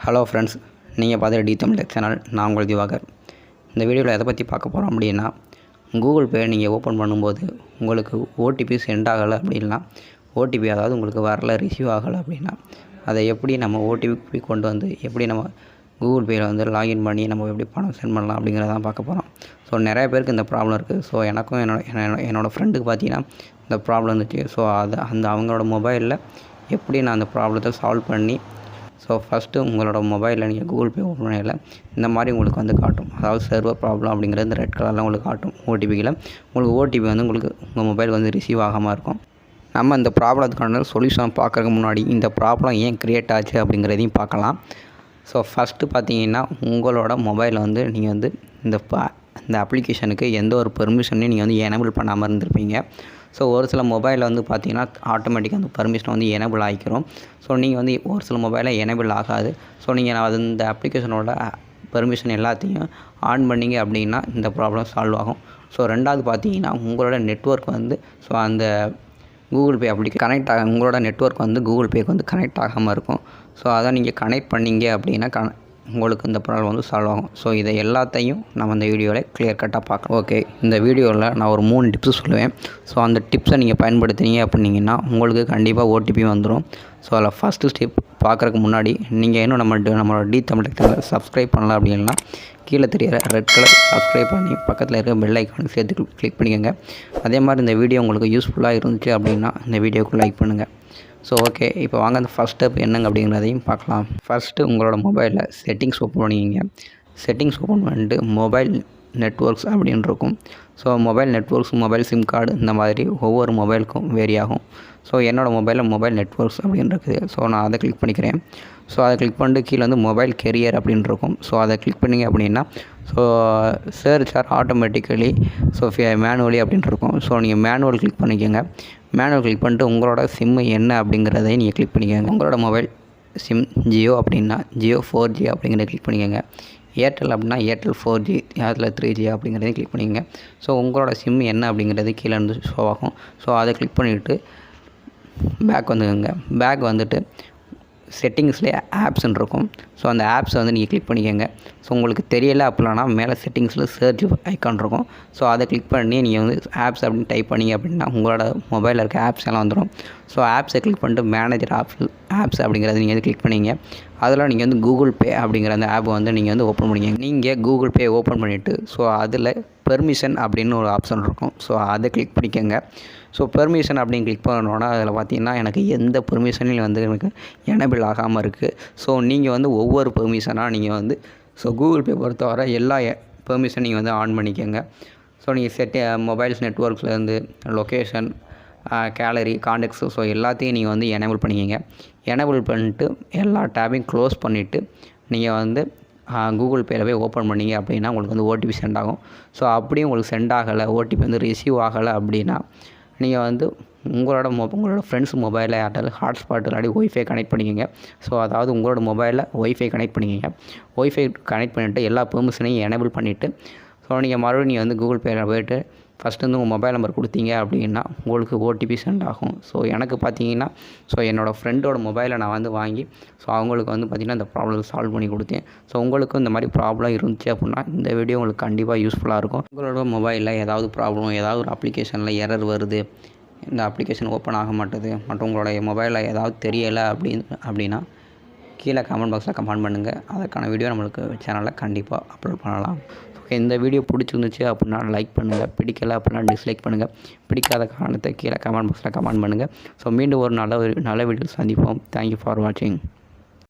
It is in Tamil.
ஹலோ ஃப்ரெண்ட்ஸ், நீங்கள் பார்த்துட்டு டி தமிழ் டெக் சேனல். நான் உங்கள் திவாகர். இந்த வீடியோவில் எதை பற்றி பார்க்க போகிறோம் அப்படின்னா, கூகுள் பே நீங்கள் ஓப்பன் பண்ணும்போது உங்களுக்கு ஓடிபி சென்ட் ஆகலை அப்படின்னா, ஓடிபி அதாவது உங்களுக்கு வரல, ரிசீவ் ஆகலை அப்படின்னா, அதை எப்படி நம்ம ஓடிபி கொண்டு வந்து எப்படி நம்ம கூகுள் பேயில் வந்து லாகின் பண்ணி நம்ம எப்படி பணம் சென்ட் பண்ணலாம் அப்படிங்கிறதான் பார்க்க போகிறோம். ஸோ நிறைய பேருக்கு இந்த ப்ராப்ளம் இருக்குது. ஸோ எனக்கும் என்னோடய ஃப்ரெண்டுக்கு பார்த்தீங்கன்னா இந்த ப்ராப்ளம் இருந்துச்சு. ஸோ அவங்களோட மொபைலில் எப்படி நான் அந்த ப்ராப்ளத்தை சால்வ் பண்ணி, ஸோ ஃபஸ்ட்டு உங்களோட மொபைலில் நீங்கள் கூகுள் பே ஓப்பன் பண்ணல இந்த மாதிரி உங்களுக்கு வந்து காட்டும். அதாவது சர்வர் ப்ராப்ளம் அப்படிங்கிறது இந்த ரெட் கலரில் உங்களுக்கு காட்டும். ஓடிபியில் உங்களுக்கு ஓடிபி வந்து உங்களுக்கு உங்கள் மொபைல் வந்து ரிசீவ் ஆகாமல் இருக்கும். நம்ம இந்த ப்ராப்ளத்துக்கான சொல்யூஷன் பார்க்குறதுக்கு முன்னாடி இந்த ப்ராப்ளம் ஏன் க்ரியேட் ஆச்சு அப்படிங்கிறதையும் பார்க்கலாம். ஸோ ஃபஸ்ட்டு பார்த்தீங்கன்னா, உங்களோட மொபைலில் வந்து நீங்கள் வந்து இந்த அப்ளிகேஷனுக்கு எந்த ஒரு பெர்மிஷனையும் நீங்கள் வந்து எனேபிள் பண்ணாமல் இருந்திருப்பீங்க. ஸோ ஒரு சில மொபைலில் வந்து பார்த்தீங்கன்னா ஆட்டோமேட்டிக்காக அந்த பெர்மிஷன் வந்து எனேபிள் ஆகிக்கிறோம். ஸோ நீங்கள் வந்து ஒரு சில மொபைலில் எனேபிள் ஆகாது. ஸோ நீங்கள் அந்த அப்ளிகேஷனோட பெர்மிஷன் எல்லாத்தையும் ஆன் பண்ணிங்க அப்படின்னா இந்த ப்ராப்ளம் சால்வ் ஆகும். ஸோ ரெண்டாவது பார்த்தீங்கன்னா, உங்களோட நெட்வொர்க் வந்து ஸோ அந்த கூகுள் பே அப்படி கனெக்ட் உங்களோட நெட்வொர்க் வந்து கூகுள் பேக்கு வந்து கனெக்ட் ஆகாமல் இருக்கும். ஸோ அதை நீங்கள் கனெக்ட் பண்ணிங்க அப்படின்னா உங்களுக்கு இந்த ப்ராப்ளம் வந்து சால்வ் ஆகும். ஸோ இதை எல்லாத்தையும் நம்ம இந்த வீடியோவில் கிளியர் கட்டாக பார்க்கலாம். ஓகே, இந்த வீடியோவில் நான் ஒரு 3 டிப்ஸ் சொல்லுவேன். ஸோ அந்த டிப்ஸை நீங்கள் பயன்படுத்தினீங்க அப்படின்னீங்கன்னா உங்களுக்கு கண்டிப்பாக ஓடிபி வந்துடும். ஸோ அதில் ஃபஸ்ட்டு ஸ்டெப் பார்க்குறதுக்கு முன்னாடி நீங்கள் இன்னும் நம்மளோட டி தமிழ் டெக் சேனலை சப்ஸ்கிரைப் பண்ணலாம் அப்படின்னா கீழே தெரியிற ரெட் கலர் சப்ஸ்கிரைப் பண்ணி பக்கத்தில் இருக்க பெல் ஐக்கானுக்கு சேர்த்து கிளிக் பண்ணிக்கோங்க. அதே மாதிரி இந்த வீடியோ உங்களுக்கு யூஸ்ஃபுல்லாக இருந்துச்சு அப்படின்னா இந்த வீடியோவுக்கு லைக் பண்ணுங்கள். ஸோ ஓகே, இப்போ வாங்க அந்த ஃபஸ்ட் ஸ்டெப் என்னங்க அப்படிங்கிறதையும் பார்க்கலாம். ஃபஸ்ட்டு உங்களோட மொபைலில் செட்டிங்ஸ் ஓப்பன் பண்ணிக்கிங்க. செட்டிங்ஸ் ஓப்பன் பண்ணிட்டு மொபைல் நெட்வொர்க்ஸ் அப்படின்னு இருக்கும். So mobile networks, mobile sim card இந்த மாதிரி ஒவ்வொரு மொபைலுக்கும் வேரி ஆகும். ஸோ என்னோடய மொபைலில் மொபைல் நெட்வொர்க்ஸ் அப்படின்னு இருக்குது. ஸோ நான் அதை கிளிக் பண்ணிக்கிறேன். ஸோ அதை கிளிக் பண்ணிட்டு கீழே வந்து மொபைல் கெரியர் அப்படின்னு இருக்கும். ஸோ அதை கிளிக் பண்ணிங்க அப்படின்னா so search or automatically so manually அப்படின்ட்டு இருக்கும். ஸோ நீங்கள் மேனுவல் கிளிக் பண்ணிக்கோங்க. மேனுவல் கிளிக் பண்ணிட்டு உங்களோட சிம்மு என்ன அப்படிங்கிறதையும் நீங்கள் கிளிக் பண்ணிக்கோங்க. உங்களோட மொபைல் சிம் ஜியோ அப்படின்னா ஜியோ 4G அப்படிங்கிறத கிளிக் பண்ணிக்கோங்க. ஏர்டெல் அப்படின்னா ஏர்டெல் 4G, அதில் 3G அப்படிங்கிறதையும் கிளிக் பண்ணிக்கோங்க. ஸோ உங்களோட சிம் என்ன அப்படிங்கிறது கீழே இருந்து ஷோ ஆகும். ஸோ அதை கிளிக் பண்ணிவிட்டு பேக் வந்துக்கோங்க. பேக் வந்துட்டு செட்டிங்ஸ்லேயே ஆப்ஸ்ன்னு இருக்கும். ஸோ அந்த ஆப்ஸை வந்து நீங்கள் கிளிக் பண்ணிக்கோங்க. ஸோ உங்களுக்கு தெரியலை அப்படின்னா மேலே செட்டிங்ஸில் சர்ச் ஐக்கான் இருக்கும். ஸோ அதை கிளிக் பண்ணி நீங்கள் வந்து ஆப்ஸ் அப்படின்னு டைப் பண்ணிங்க அப்படின்னா உங்களோட மொபைலில் இருக்க ஆப்ஸ் எல்லாம் வந்துடும். ஸோ ஆப்ஸை கிளிக் பண்ணிட்டு மேனேஜர் ஆப்ஸ் அப்படிங்கிறத நீங்கள் வந்து கிளிக் பண்ணிங்க. அதில் நீங்கள் வந்து கூகுள் பே அப்படிங்கிற அந்த ஆப்பை வந்து நீங்கள் வந்து ஓப்பன் பண்ணிக்கங்க. நீங்கள் கூகுள் பே ஓப்பன் பண்ணிவிட்டு ஸோ அதில் பெர்மிஷன் அப்படின்னு ஒரு ஆப்ஷன் இருக்கும். ஸோ அதை கிளிக் பண்ணிக்கோங்க. ஸோ பெர்மிஷன் அப்படின்னு கிளிக் பண்ணோன்னா அதில் பார்த்தீங்கன்னா எனக்கு எந்த பெர்மிஷனையும் வந்து எனக்கு எனேபிள் ஆகாமல் இருக்குது. ஸோ நீங்கள் வந்து ஒவ்வொரு பெர்மிஷனாக நீங்கள் வந்து ஸோ கூகுள் பே பொறுத்தவரை எல்லா பெர்மிஷன் நீங்கள் வந்து ஆன் பண்ணிக்கோங்க. ஸோ நீங்கள் மொபைல்ஸ் நெட்வொர்க்ஸ்லேருந்து லொக்கேஷன், கேலரி, கான்டெக்ட்ஸ் ஸோ எல்லாத்தையும் நீங்கள் வந்து எனேபிள் பண்ணிக்கோங்க. எனேபிள் பண்ணிட்டு எல்லா டேபையும் க்ளோஸ் பண்ணிவிட்டு நீங்கள் வந்து கூகுள் பேயில் போய் ஓப்பன் பண்ணிங்க அப்படின்னா உங்களுக்கு வந்து ஓடிபி சென்ட் ஆகும். ஸோ அப்படியும் உங்களுக்கு சென்ட் ஆகலை, ஓடிபி வந்து ரிசீவ் ஆகலை அப்படின்னா நீங்கள் வந்து உங்களோட ஃப்ரெண்ட்ஸ் மொபைலில் யார்ட்டாவது ஹாட்ஸ்பாட் இல்லாட்டி ஒய்ஃபை கனெக்ட் பண்ணிக்கோங்க. ஸோ அதாவது உங்களோட மொபைலில் ஒய்ஃபை கனெக்ட் பண்ணிக்கோங்க. ஒய்ஃபை கனெக்ட் பண்ணிவிட்டு எல்லா பெர்மிஷனையும் எனேபிள் பண்ணிவிட்டு ஸோ நீங்கள் மறுபடியும் நீங்கள் வந்து கூகுள் பேயில் போய்ட்டு ஃபஸ்ட்டு வந்து உங்கள் மொபைல் நம்பர் கொடுத்தீங்க அப்படின்னா உங்களுக்கு ஓடிபி சென்ட் ஆகும். ஸோ எனக்கு பார்த்தீங்கன்னா ஸோ என்னோடய ஃப்ரெண்டோட மொபைலை நான் வந்து வாங்கி ஸோ அவங்களுக்கு வந்து பார்த்திங்கன்னா இந்த ப்ராப்ளம் சால்வ் பண்ணி கொடுத்தேன். ஸோ உங்களுக்கும் இந்த மாதிரி ப்ராப்ளம் இருந்துச்சு அப்படின்னா இந்த வீடியோ உங்களுக்கு கண்டிப்பாக யூஸ்ஃபுல்லாக இருக்கும். உங்களோட மொபைலில் ஏதாவது ப்ராப்ளம், ஏதாவது ஒரு அப்ளிகேஷனில் எரர் வருது, இந்த அப்ளிகேஷன் ஓப்பன் ஆக மாட்டுது மற்றும் உங்களுடைய மொபைலில் ஏதாவது தெரியலை அப்படின்னா கீழே கமெண்ட் பாக்ஸில் கமெண்ட் பண்ணுங்கள். அதுக்கான வீடியோ நம்மளுக்கு சேனலில் கண்டிப்பாக அப்லோட் பண்ணலாம். ஓகே, இந்த வீடியோ பிடிச்சிருந்துச்சு அப்படின்னா லைக் பண்ணுங்கள். பிடிக்கலை அப்படின்னா டிஸ்லைக் பண்ணுங்கள். பிடிக்காத காரணத்தை கீழே கமெண்ட் பாக்ஸில் கமெண்ட் பண்ணுங்கள். ஸோ மீண்டும் ஒரு நல்ல வீடியோ சந்திப்போம். தேங்க்யூ ஃபார் வாட்சிங்.